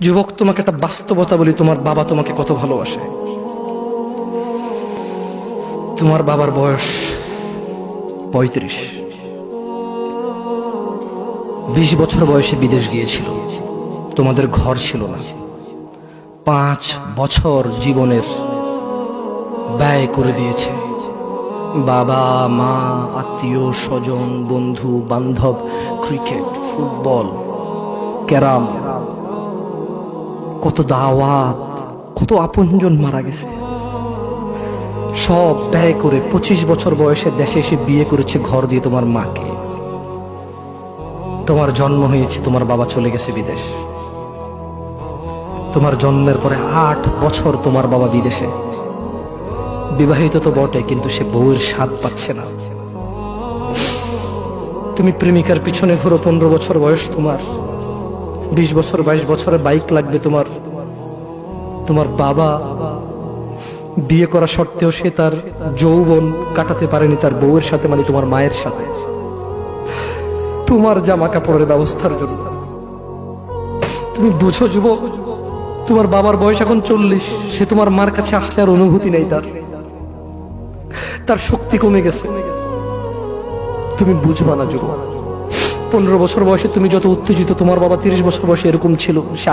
যুবক, তোমাকে একটা বাস্তবতা বলি, তোমার বাবা তোমাকে কত ভালোবাসে। তোমার বাবার বয়স ৩৫। ২০ বছর বয়সে বিদেশ গিয়েছিল, তোমাদের ঘর ছিল না। ৫ বছর জীবনের ব্যয় করে দিয়েছে। বাবা মা, আত্মীয় স্বজন, বন্ধু বান্ধব, ক্রিকেট, ফুটবল, ক্যারাম, কত দাওয়াত, কত আপনজন মারা গেছে। সব ব্যয় করে ২৫ বছর বয়সে দেশে এসে বিয়ে করেছে ঘর দিয়ে তোমার মাকে। তোমার জন্ম হয়েছে, তোমার বাবা চলে গেছে বিদেশ। তোমার জন্মের পরে ৮ বছর তোমার বাবা বিদেশে। বিবাহিত তো বটে, কিন্তু সে বউয়ের স্বাদ পাচ্ছে না। তুমি প্রেমিকার পিছনে ঘোরো, ১৫ বছর বয়স তোমার। ২০ বছর ২২ বছরে বাইক লাগবে তোমার। তোমার বাবা বিয়ে করা সত্ত্বেও সে তার যৌবন কাটাতে পারেনি তার বউয়ের সাথে, মানে তোমার মায়ের সাথে, তোমার জামা কাপড়ের ব্যবস্থার জন্য। তুমি বুঝো যুবক, তোমার বাবার বয়স এখন ৪০। সে তোমার মার কাছে আসলে আর অনুভূতি নেই, তার শক্তি কমে গেছে। তুমি বুঝবা না যুবক। ১৫ বছর বয়সে তুমি যত উত্তেজিত, তোমার বাবা ৩০ বছর বয়সে এরকম ছিল। সে